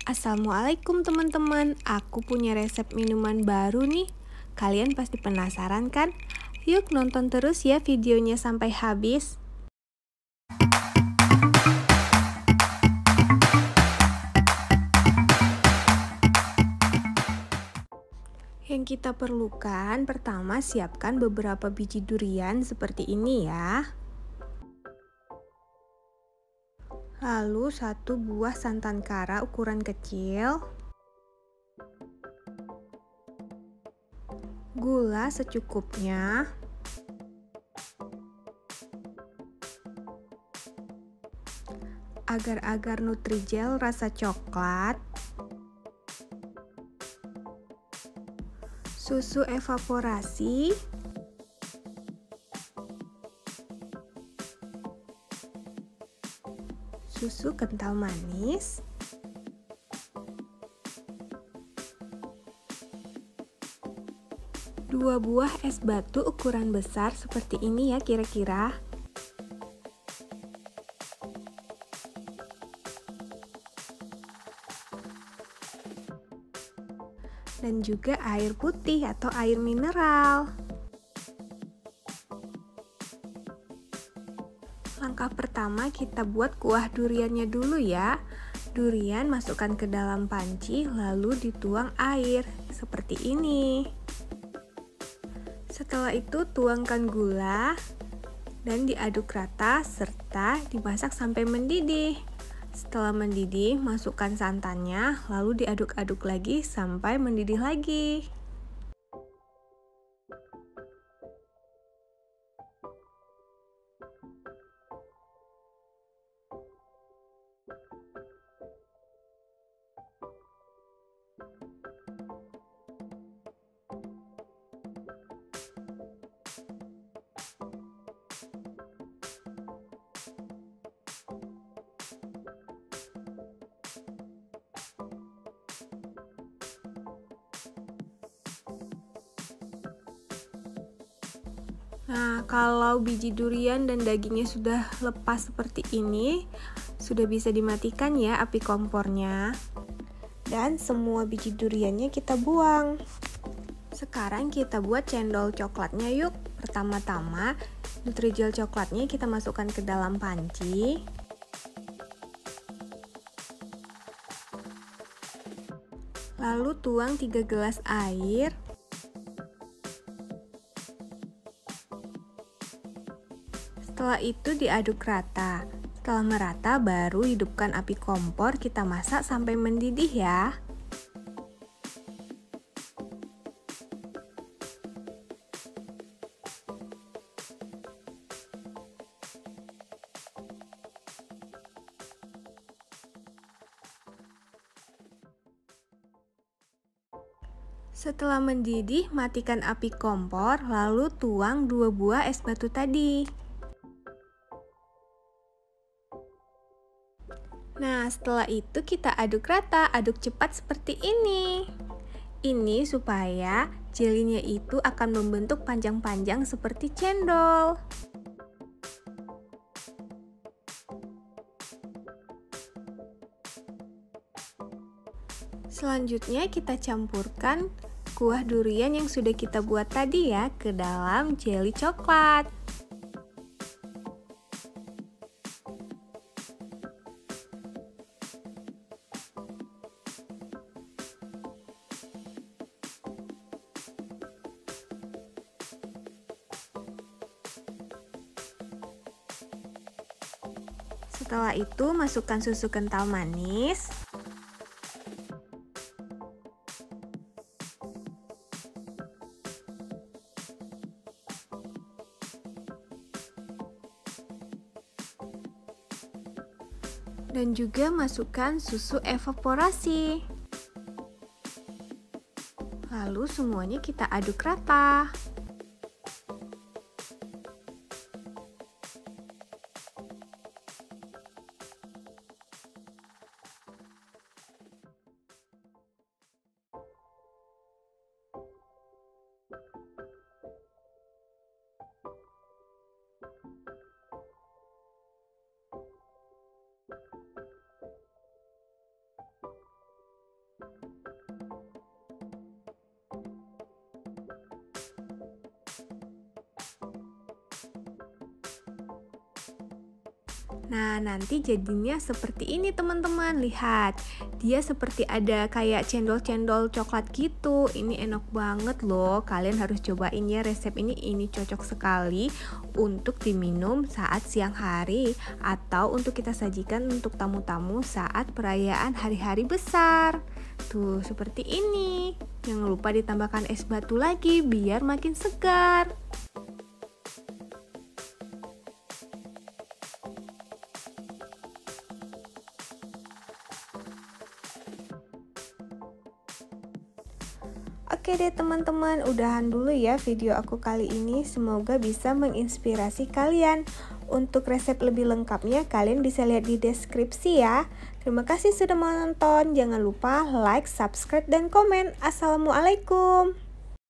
Assalamualaikum teman-teman, aku punya resep minuman baru nih. Kalian pasti penasaran kan? Yuk nonton terus ya videonya sampai habis. Yang kita perlukan, pertama siapkan beberapa biji durian seperti ini ya. Lalu 1 buah santan kara ukuran kecil. Gula secukupnya. Agar-agar Nutrijel rasa coklat. Susu evaporasi. Susu kental manis. Dua buah es batu ukuran besar seperti ini ya kira-kira. Dan juga air putih atau air mineral. Langkah pertama kita buat kuah duriannya dulu ya. Durian masukkan ke dalam panci lalu dituang air seperti ini. Setelah itu tuangkan gula dan diaduk rata serta dimasak sampai mendidih. Setelah mendidih, masukkan santannya lalu diaduk-aduk lagi sampai mendidih lagi. Nah, kalau biji durian dan dagingnya sudah lepas seperti ini, sudah bisa dimatikan ya api kompornya. Dan semua biji duriannya kita buang. Sekarang kita buat cendol coklatnya yuk. Pertama-tama, Nutrijel coklatnya kita masukkan ke dalam panci. Lalu tuang 3 gelas air. Setelah itu diaduk rata. Setelah merata baru hidupkan api kompor, kita masak sampai mendidih ya. Setelah mendidih, matikan api kompor, lalu tuang 2 buah es batu tadi. Nah, setelah itu kita aduk rata, aduk cepat seperti ini. Ini supaya jelinya itu akan membentuk panjang-panjang seperti cendol. Selanjutnya kita campurkan kuah durian yang sudah kita buat tadi ya ke dalam jeli coklat. Setelah itu masukkan susu kental manis. Dan juga masukkan susu evaporasi. Lalu semuanya kita aduk rata. Nah, nanti jadinya seperti ini teman-teman. Lihat, dia seperti ada kayak cendol-cendol coklat gitu. Ini enak banget loh. Kalian harus cobain ya resep ini. Ini cocok sekali untuk diminum saat siang hari atau untuk kita sajikan untuk tamu-tamu saat perayaan hari-hari besar. Tuh, seperti ini. Jangan lupa ditambahkan es batu lagi biar makin segar. Oke deh teman-teman, udahan dulu ya video aku kali ini. Semoga bisa menginspirasi kalian. Untuk resep lebih lengkapnya kalian bisa lihat di deskripsi ya. Terima kasih sudah menonton. Jangan lupa like, subscribe, dan komen. Assalamualaikum.